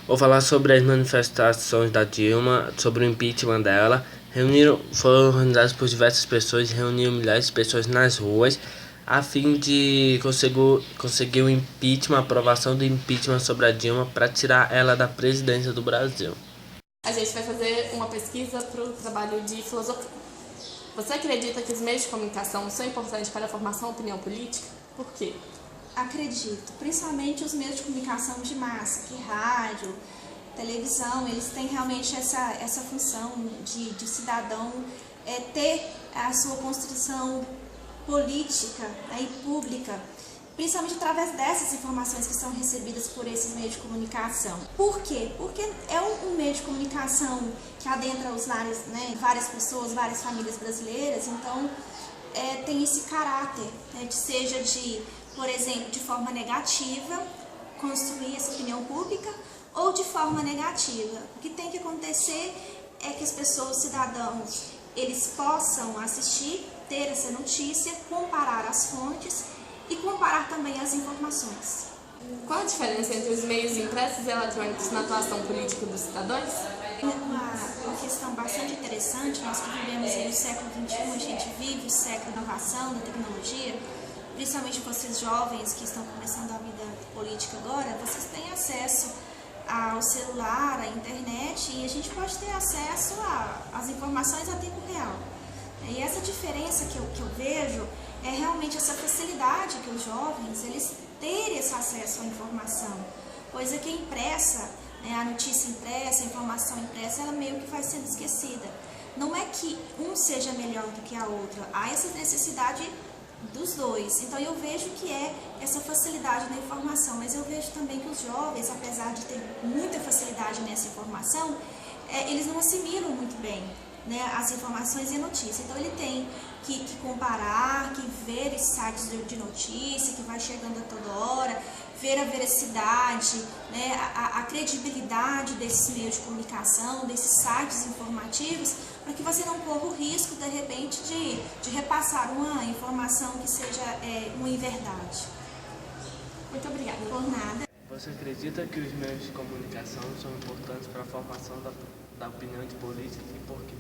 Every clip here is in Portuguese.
Vou falar sobre as manifestações da Dilma, sobre o impeachment dela. Foram organizadas por diversas pessoas, reuniram milhares de pessoas nas ruas a fim de conseguir o impeachment, a aprovação do impeachment sobre a Dilma para tirar ela da presidência do Brasil. A gente vai fazer uma pesquisa para o trabalho de filosofia. Você acredita que os meios de comunicação são importantes para a formação da opinião política? Por quê? Acredito, principalmente os meios de comunicação de massa, que rádio, televisão, eles têm realmente essa função de cidadão ter a sua construção política e pública, principalmente através dessas informações que são recebidas por esses meios de comunicação. Por quê? Porque é um meio de comunicação que adentra os lares, né, várias pessoas, várias famílias brasileiras, então tem esse caráter, né, seja por exemplo, de forma negativa, construir essa opinião pública, ou de forma negativa. O que tem que acontecer é que as pessoas, cidadãos, eles possam assistir, ter essa notícia, comparar as fontes e comparar também as informações. Qual a diferença entre os meios impressos e eletrônicos na atuação política dos cidadãos? Uma questão bastante interessante, nós que vivemos no século XXI, a gente vive o século da inovação, da tecnologia, principalmente vocês jovens que estão começando a vida política agora, vocês têm acesso ao celular, à internet, e a gente pode ter acesso às informações a tempo real. E essa diferença que eu vejo é realmente essa facilidade que os jovens eles terem esse acesso à informação, coisa que é impressa, né, a notícia impressa, a informação impressa, ela meio que vai sendo esquecida. Não é que um seja melhor do que a outra, há essa necessidade dos dois. Então eu vejo que é essa facilidade na informação, mas eu vejo também que os jovens, apesar de ter muita facilidade nessa informação, eles não assimilam muito bem, né, as informações e notícias. Então ele tem que comparar, que ver esses sites de notícia, que vai chegando a toda hora, ver a veracidade, né, a credibilidade desses meios de comunicação, desses sites informativos, para que você não corra o risco, de repente, de repassar uma informação que seja uma inverdade. Muito obrigada. Por nada. Você acredita que os meios de comunicação são importantes para a formação da opinião de política e por quê?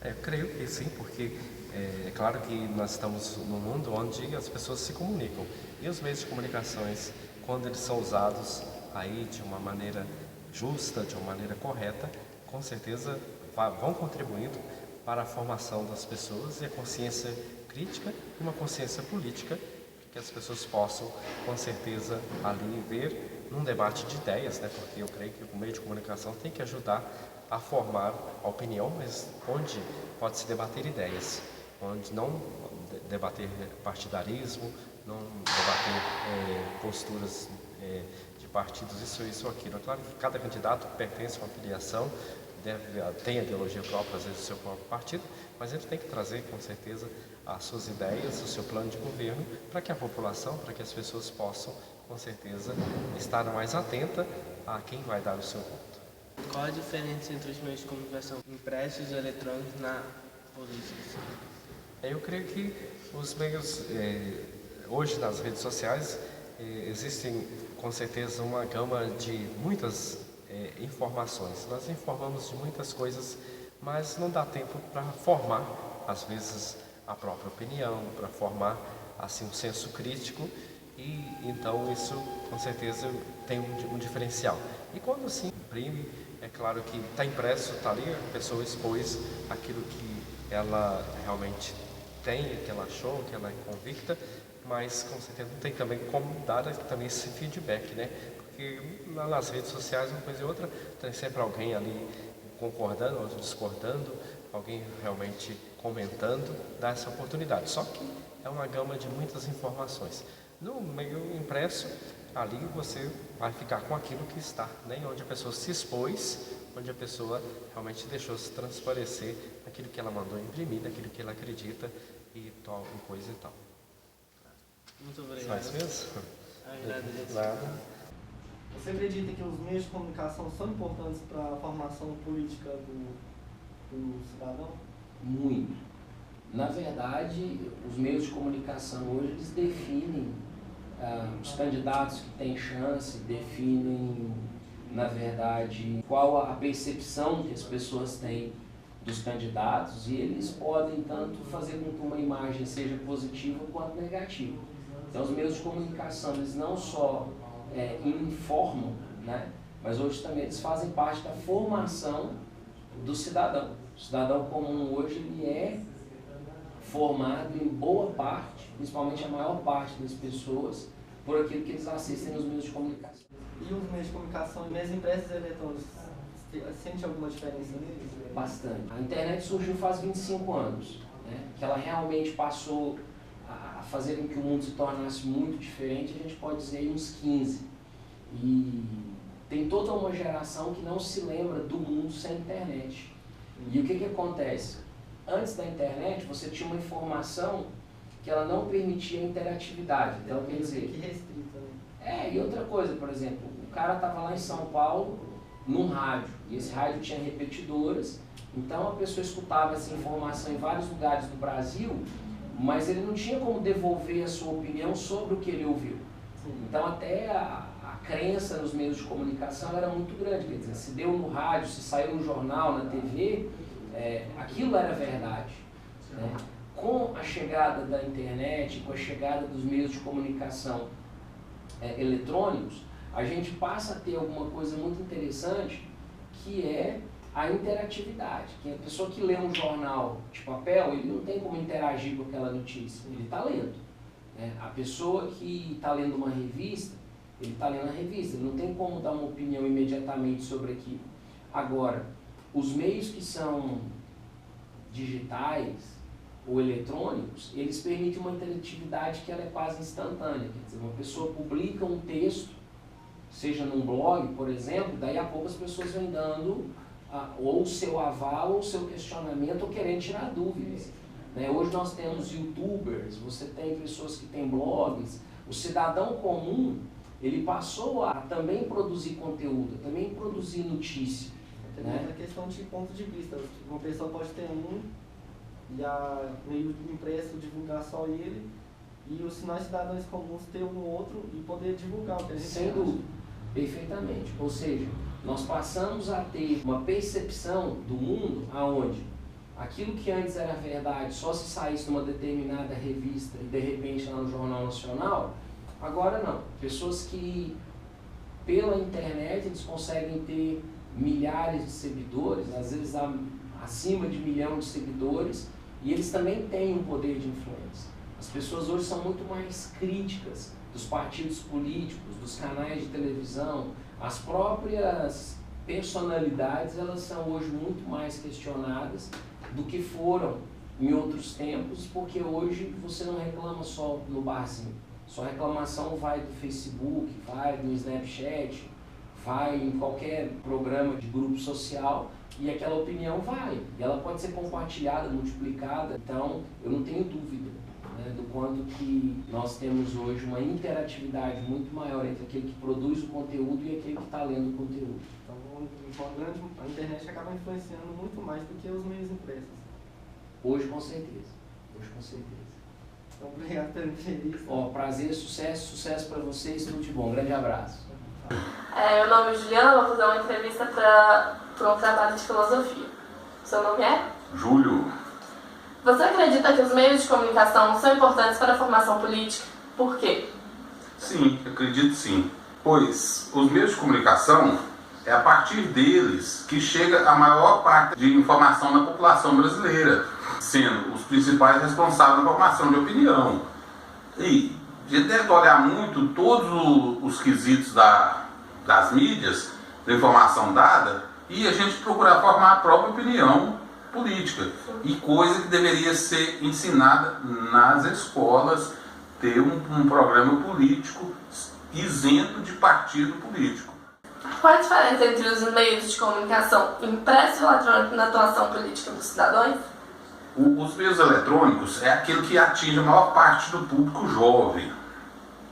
Eu creio que sim, porque é claro que nós estamos num mundo onde as pessoas se comunicam e os meios de comunicações, quando eles são usados aí de uma maneira justa, de uma maneira correta, com certeza vão contribuindo para a formação das pessoas e a consciência crítica e uma consciência política, que as pessoas possam, com certeza, ali ver num debate de ideias, né? Porque eu creio que o meio de comunicação tem que ajudar a formar a opinião, mas onde pode-se debater ideias, onde não debater partidarismo, não debater posturas de partidos, isso ou aquilo. É claro que cada candidato pertence a uma filiação, tem a ideologia própria, às vezes, do seu próprio partido, mas ele tem que trazer, com certeza, as suas ideias, o seu plano de governo, para que a população, para que as pessoas possam, com certeza, estar mais atenta a quem vai dar o seu voto. Qual a diferença entre os meios de comunicação impressos e eletrônicos na política? Eu creio que os meios, hoje nas redes sociais, existem com certeza uma gama de muitas informações. Nós informamos de muitas coisas, mas não dá tempo para formar, às vezes, a própria opinião, para formar assim um senso crítico, e então isso com certeza tem um diferencial. E quando se imprime, é claro que está impresso, está ali, a pessoa expôs aquilo que ela realmente tem, que ela achou, que ela é convicta, mas com certeza não tem também como dar também esse feedback, né? Porque nas redes sociais, uma coisa e outra, tem sempre alguém ali concordando ou discordando, alguém realmente comentando, dá essa oportunidade. Só que é uma gama de muitas informações. No meio impresso, ali você vai ficar com aquilo que está, né? Onde a pessoa se expôs, onde a pessoa realmente deixou se transparecer aquilo que ela mandou imprimir, daquilo que ela acredita e tal, e coisa e tal. Muito obrigado. Faz mesmo? Agradeço. Nada. Você acredita que os meios de comunicação são importantes para a formação política do cidadão? Muito. Na verdade, os meios de comunicação hoje eles definem os candidatos que têm chance, definem na verdade, qual a percepção que as pessoas têm dos candidatos, e eles podem tanto fazer com que uma imagem seja positiva quanto negativa. Então os meios de comunicação, eles não só informam, né, mas hoje também eles fazem parte da formação do cidadão. O cidadão comum hoje ele é formado em boa parte, principalmente a maior parte das pessoas, por aquilo que eles assistem nos meios de comunicação. E os meios de comunicação e meios impressos e eletrônicos, sente alguma diferença neles? Bastante. A internet surgiu faz 25 anos, né, que ela realmente passou a fazer com que o mundo se tornasse muito diferente, a gente pode dizer uns 15. E tem toda uma geração que não se lembra do mundo sem internet. E o que acontece? Antes da internet, você tinha uma informação que ela não permitia interatividade. Então, quer dizer... Que restrita, né? E outra coisa, por exemplo, o cara estava lá em São Paulo, num rádio, e esse rádio tinha repetidoras, então a pessoa escutava essa informação em vários lugares do Brasil, mas ele não tinha como devolver a sua opinião sobre o que ele ouviu. Então até a crença nos meios de comunicação era muito grande, quer dizer, se deu no rádio, se saiu no jornal, na TV, aquilo era verdade, né? Com a chegada da internet, com a chegada dos meios de comunicação eletrônicos, a gente passa a ter alguma coisa muito interessante, que é a interatividade. Que a pessoa que lê um jornal de papel, ele não tem como interagir com aquela notícia, ele está lendo, né? A pessoa que está lendo uma revista, ele está lendo a revista, ele não tem como dar uma opinião imediatamente sobre aquilo. Agora, os meios que são digitais ou eletrônicos, eles permitem uma interatividade que ela é quase instantânea. Quer dizer, uma pessoa publica um texto, seja num blog, por exemplo, daí a pouco as pessoas vêm dando ou o seu aval, ou o seu questionamento, ou querendo tirar dúvidas, né? Hoje nós temos youtubers, você tem pessoas que têm blogs, o cidadão comum, ele passou a também produzir conteúdo, também produzir notícia. Né? É questão de ponto de vista, uma pessoa pode ter um, e a meio impresso divulgar só ele, e os nós cidadãos comuns ter um outro e poder divulgar o que a gente Sem dúvida, perfeitamente. Ou seja, nós passamos a ter uma percepção do mundo aonde aquilo que antes era verdade só se saísse numa determinada revista e de repente lá no Jornal Nacional, agora não. Pessoas que pela internet eles conseguem ter milhares de seguidores, às vezes acima de 1 milhão de seguidores, e eles também têm um poder de influência. As pessoas hoje são muito mais críticas dos partidos políticos, dos canais de televisão, as próprias personalidades, elas são hoje muito mais questionadas do que foram em outros tempos, porque hoje você não reclama só no barzinho. Sua reclamação vai do Facebook, vai do Snapchat, vai em qualquer programa de grupo social, e aquela opinião vai. E ela pode ser compartilhada, multiplicada. Então, eu não tenho dúvida, né, do quanto que nós temos hoje uma interatividade muito maior entre aquele que produz o conteúdo e aquele que está lendo o conteúdo. Então, a internet acaba influenciando muito mais do que os meios impressos. Hoje, com certeza. Hoje, com certeza. Então, obrigado pela entrevista. Prazer, sucesso para vocês, tudo de bom. Grande abraço. Meu nome é Juliana, vou fazer uma entrevista para um trabalho de filosofia. Seu nome é? Júlio. Você acredita que os meios de comunicação são importantes para a formação política? Por quê? Sim, acredito sim. Pois os meios de comunicação, é a partir deles que chega a maior parte de informação na população brasileira, sendo os principais responsáveis na formação de opinião. E a gente deve olhar muito todos os quesitos das mídias, da informação dada, e a gente procurar formar a própria opinião política. E coisa que deveria ser ensinada nas escolas, ter um programa político isento de partido político. Qual a diferença entre os meios de comunicação impresso e eletrônico na atuação política dos cidadãos? Os meios eletrônicos é aquilo que atinge a maior parte do público jovem,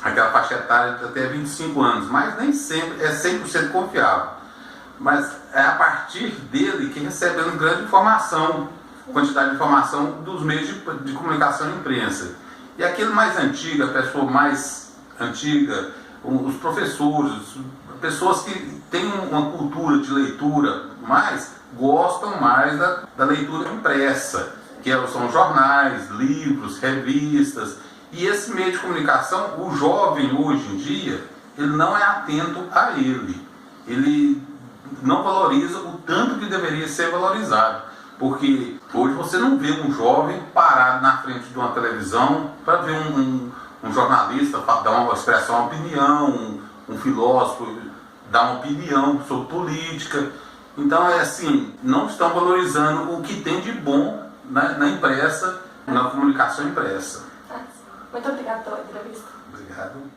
aquela faixa etária de até 25 anos, mas nem sempre é 100% confiável. Mas é a partir dele que recebemos grande informação, quantidade de informação dos meios de comunicação e imprensa. E aquele mais antigo, a pessoa mais antiga, os professores, pessoas que têm uma cultura de leitura, mas gostam mais da leitura impressa, que são jornais, livros, revistas. E esse meio de comunicação, o jovem hoje em dia, ele não é atento a ele. Ele não valoriza o tanto que deveria ser valorizado. Porque hoje você não vê um jovem parado na frente de uma televisão para ver um jornalista dar expressar uma opinião, um filósofo dar uma opinião sobre política. Então é assim, não estão valorizando o que tem de bom na impressa, na comunicação impressa. Muito obrigada pela entrevista. Obrigado.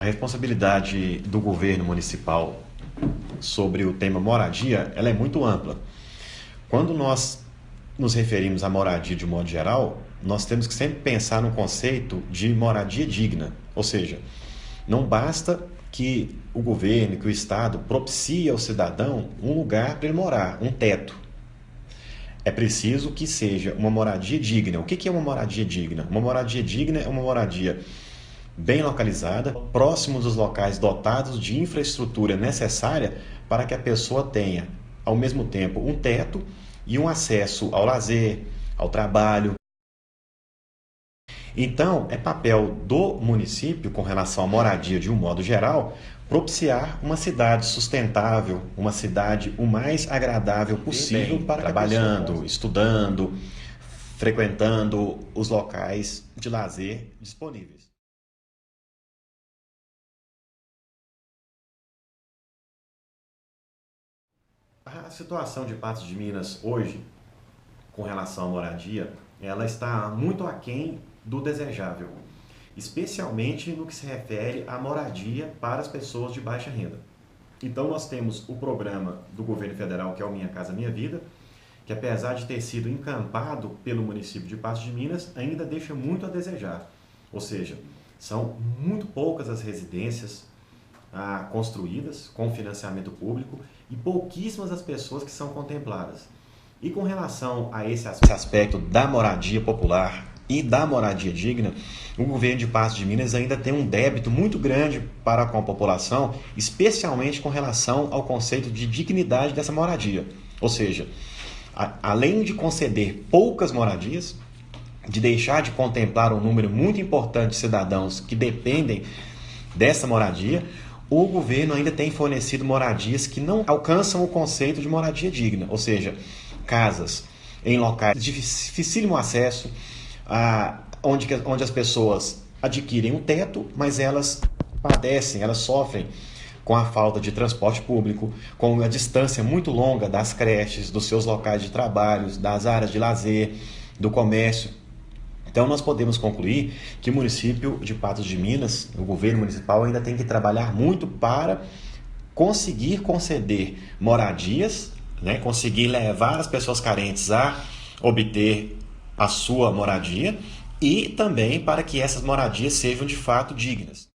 A responsabilidade do governo municipal sobre o tema moradia, ela é muito ampla. Quando nós nos referimos à moradia de um modo geral, nós temos que sempre pensar no conceito de moradia digna. Ou seja, não basta que o governo, que o Estado propicie ao cidadão um lugar para ele morar, um teto. É preciso que seja uma moradia digna. O que é uma moradia digna? Uma moradia digna é uma moradia bem localizada, próximo dos locais dotados de infraestrutura necessária para que a pessoa tenha, ao mesmo tempo, um teto e um acesso ao lazer, ao trabalho. Então, é papel do município, com relação à moradia de um modo geral, propiciar uma cidade sustentável, uma cidade o mais agradável possível para trabalhando, estudando, frequentando os locais de lazer disponíveis. A situação de Patos de Minas hoje, com relação à moradia, ela está muito aquém do desejável, especialmente no que se refere à moradia para as pessoas de baixa renda. Então nós temos o programa do governo federal, que é o Minha Casa Minha Vida, que apesar de ter sido encampado pelo município de Patos de Minas, ainda deixa muito a desejar. Ou seja, são muito poucas as residências construídas com financiamento público e pouquíssimas as pessoas que são contempladas. E com relação a esse aspecto da moradia popular e da moradia digna, o governo de Patos de Minas ainda tem um débito muito grande para com a população, especialmente com relação ao conceito de dignidade dessa moradia. Ou seja, além de conceder poucas moradias, de deixar de contemplar um número muito importante de cidadãos que dependem dessa moradia, o governo ainda tem fornecido moradias que não alcançam o conceito de moradia digna, ou seja, casas em locais de dificílimo acesso, onde as pessoas adquirem um teto, mas elas padecem, elas sofrem com a falta de transporte público, com a distância muito longa das creches, dos seus locais de trabalho, das áreas de lazer, do comércio. Então nós podemos concluir que o município de Patos de Minas, o governo municipal, ainda tem que trabalhar muito para conseguir conceder moradias, conseguir levar as pessoas carentes a obter a sua moradia e também para que essas moradias sejam de fato dignas.